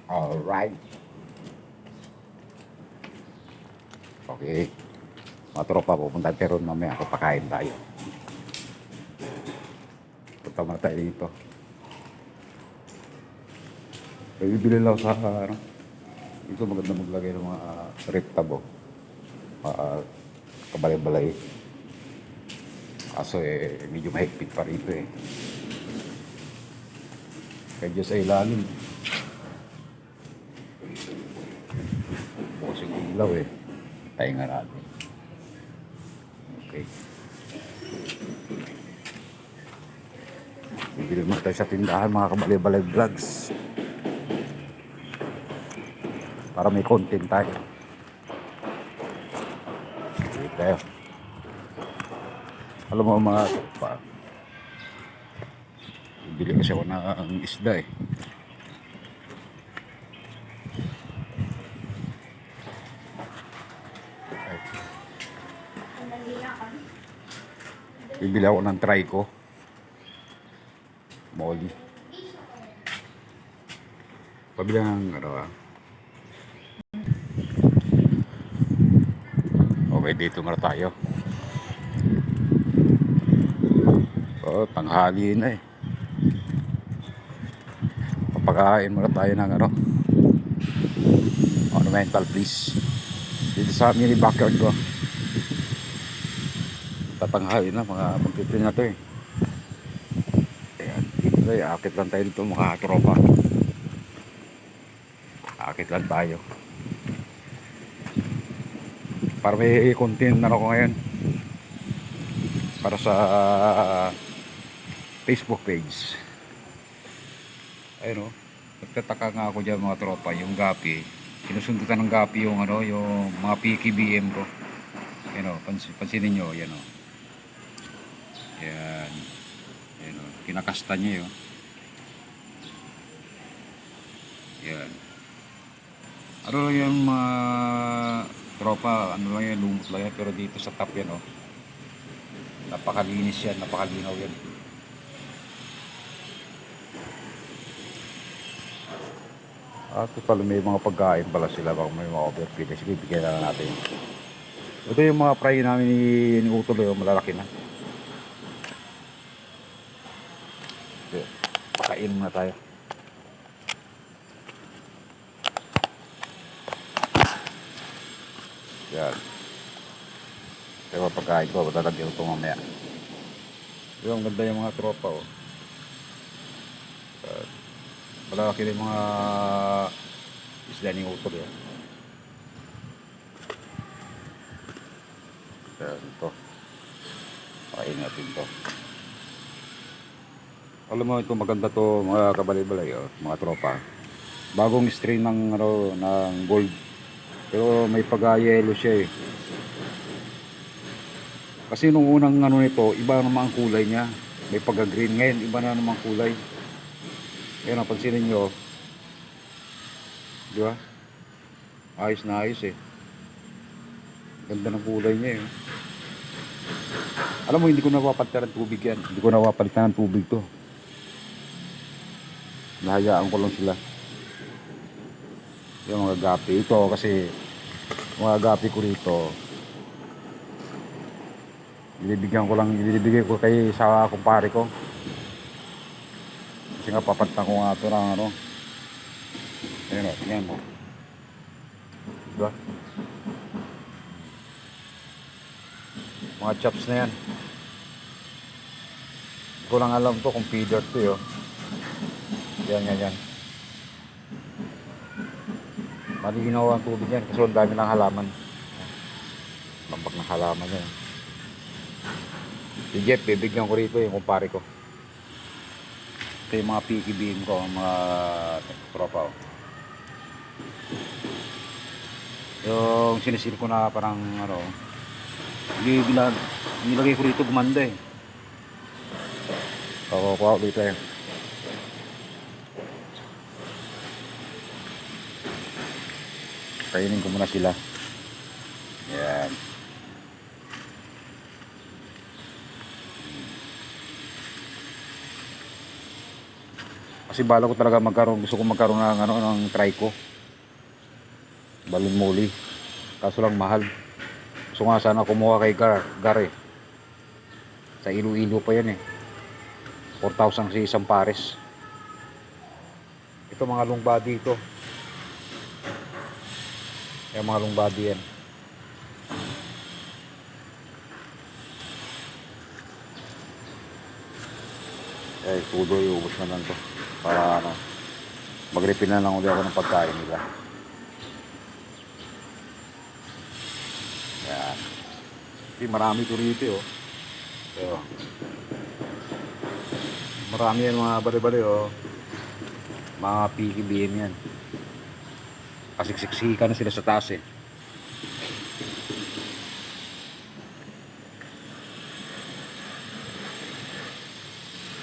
Alright. Okay. Mga tropa, pupunta tayo ron mamaya. Kapakain tayo. Punta muna tayo dito. Bibili lang sa ano. Dito maganda maglagay ng mga rip tabo. Kabalay-balay. Kaso medyo mahigpit pa rito eh. Kaya dyan sa ilalim. Bukas yung ilaw eh. Tayo nga natin. Okay. Bibili mo tayo sa tindahan mga kabalay-balay vlogs. Para may content tayo. Bibili tayo. Alam mo mga tropa. Bibili kasi ako ng isda eh. Bibili ako ng Trico. Molly. Pabili ng ano ah. Okay, dito muna tayo. Oh, tanghali na eh. Papakain muna tayo ng ano. Ornamental please. Dito sa mini backyard ko. Tatanghali na mga magtitin na to eh. Ayan, dito tayo. Akit lang tayo dito mga tropa. Akit lang tayo. Para may content na ako ngayon. Para sa Facebook page. Ayun o. Nagtataka nga ako dyan mga tropa. Yung gapi. Sinusundutan ng gapi yung ano. Yung mga PKBM ko. Yan o. Pansinin nyo. Yan o. Yan. Yan o. Kinakasta niya yun. Yan. Ano lang yung mga tropa. Ano lang yan. Lumot lang yan. Pero dito sa top yan o. Napakalinis yan. Napakalinaw yan. At pala may mga pagkain pala sila. Baka may mga overfeed. Sige, bigyan na natin. Ito yung mga fry namin ni Utol. Malalaki na. Okay. Pakain muna tayo. Yan. Kaya pagkain ko. Matalagyan ito mamaya. Yung ganda yung mga tropa. Oh. Malalaki yung mga isda ni Utol. Yan ito. Pakain natin ito. Alam mo ito maganda to mga kabalay-balay mga tropa. Bagong strain ng ano ng gold. Pero may pagka-yellow siya eh. Kasi nung unang ano nito, iba naman ang kulay niya. May pagka-green ngayon, iba na naman kulay. Ayan, napansinin nyo. Di ba? Ayos na ayos eh. Ganda ng kulay niya eh. Alam mo, hindi ko napapalitan ng tubig yan. Hindi ko napapalitan ng tubig to. Nahayaan ko lang sila. Yung mga gapi. Ito kasi, mga gapi ko rito. Binibigay ko kay sa kumpare ko. Kasi nga papalitan ko nga ito ng ano. Ayan o, tingnan mo. Diba? Mga chops na yan. Hindi ko lang alam to kung feeder to yun. Yan. Malinaw ang tubig yan kasi ang dami ng halaman. Lambak ng halaman yan. Si Jeff, bibigyan ko rito yung kumpare ko. Ito yung mga PKBM ko, mga tropa. Yung sinisil ko na parang ano, nilagay ko rito gumanda eh. Kukuha ulit tayo. Kainin ko muna sila. Yan. Kasi bala ko talaga gusto ko magkaroon ng ng trico. Balon muli. Kaso lang mahal. Gusto nga sana kumuha kay Gar eh. Sa Iloilo pa yan eh. 4,000 sa isang pares. Ito mga long body ito. Yung mga long body yan. Tuloy, ubos na lang to. Para mag-refill na lang ulit ako ng pagkain nila. Yan. Marami to rito oh. So, marami yan mga bali-bali oh. Mga PKBM yan. Kasi na sila sa taas eh.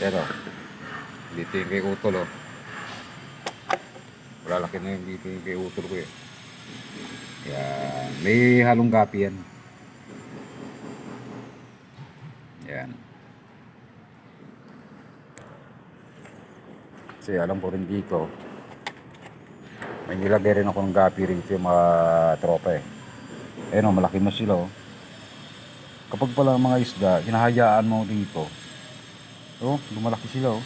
Pero dito yung kay Utol oh. Malalaki na yung dito yung kay Utol ko eh. Yan. May halong gapi yan. Yan. Kasi alam ko rin dito may nilagay rin ako ng gapi rito yung mga tropa eh. Ayun oh, malaki na sila oh. Kapag pala mga isda hinahayaan mo dito, oh, lumalaki sila oh.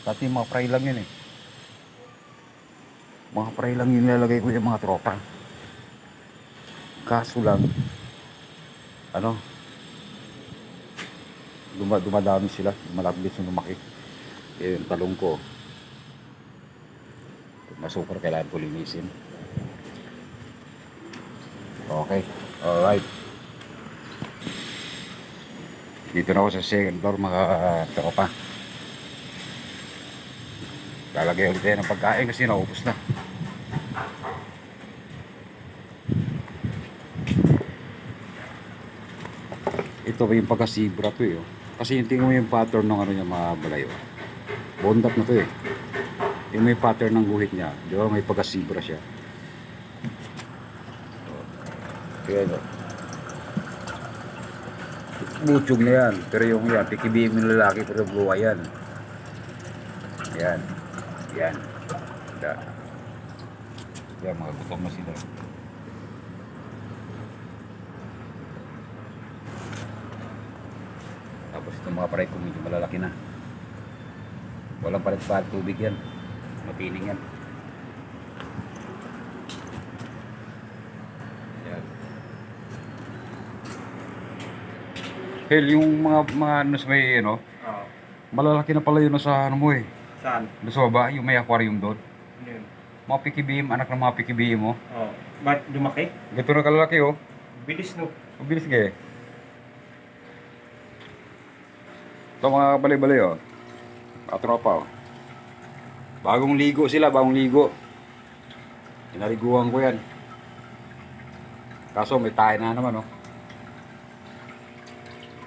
Dati mga fry lang yun eh. Mga fry lang yun nilalagay ko yung mga tropa. Kaso lang dumadami sila, malabilis yung lumaki. Yung talong ko masukar, kailangan ko linisin. Okay, alright. Dito na ako sa second floor mga tropa. Lalagay ulit tayo ng pagkain kasi naubos na. Ito ba yung pagkasibra to eh oh. Kasi yung tingin mo yung pattern ng niya mga balay oh. Bondat na to eh. Yung may pattern ng guhit niya, di ba may pagkasibra siya. Kaya no. Butsog na yan, pero yung yan, PKBM yung lalaki pero buhay yan. Yan. Yan. Yan, mga gutom na sila. Tapos itong mga paray ko medyo malalaki na. Walang palit-palit tubig yan. Mapining yan. Yan. Hell, yung mga ano sa may malalaki na pala yun sa ano mo eh. Saan? Doon sa baba, yung may aquarium doon. Yun. Mga PKBM, anak ng mga PKBM mo. Oh. Ba't lumaki? Ganito na kalalaki oh. Bilis no. Mabilis ka eh. Ito mga balay-balay oh. Katropa oh. Bagong ligo sila, bagong ligo. Pinaliguan ko yan. Kaso may tayo na naman oh.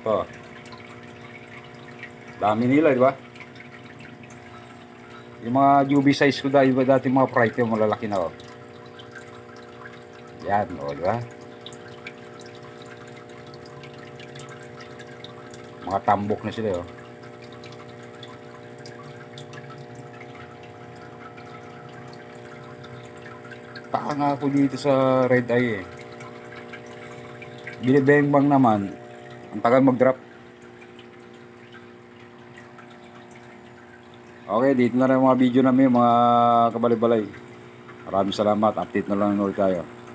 Ito. Dami nila, di ba? Yung mga UV size ko dahil dati mga pride yung malalaki na oh. Yan oh, di ba? Mga tambok na sila oh. Taka nga ako dito sa Red Eye eh. Binibengbang naman, ang tagal mag-drop. Okay, dito na rin mga video namin mga kabalibalay. Maraming salamat, update na lang ulit tayo.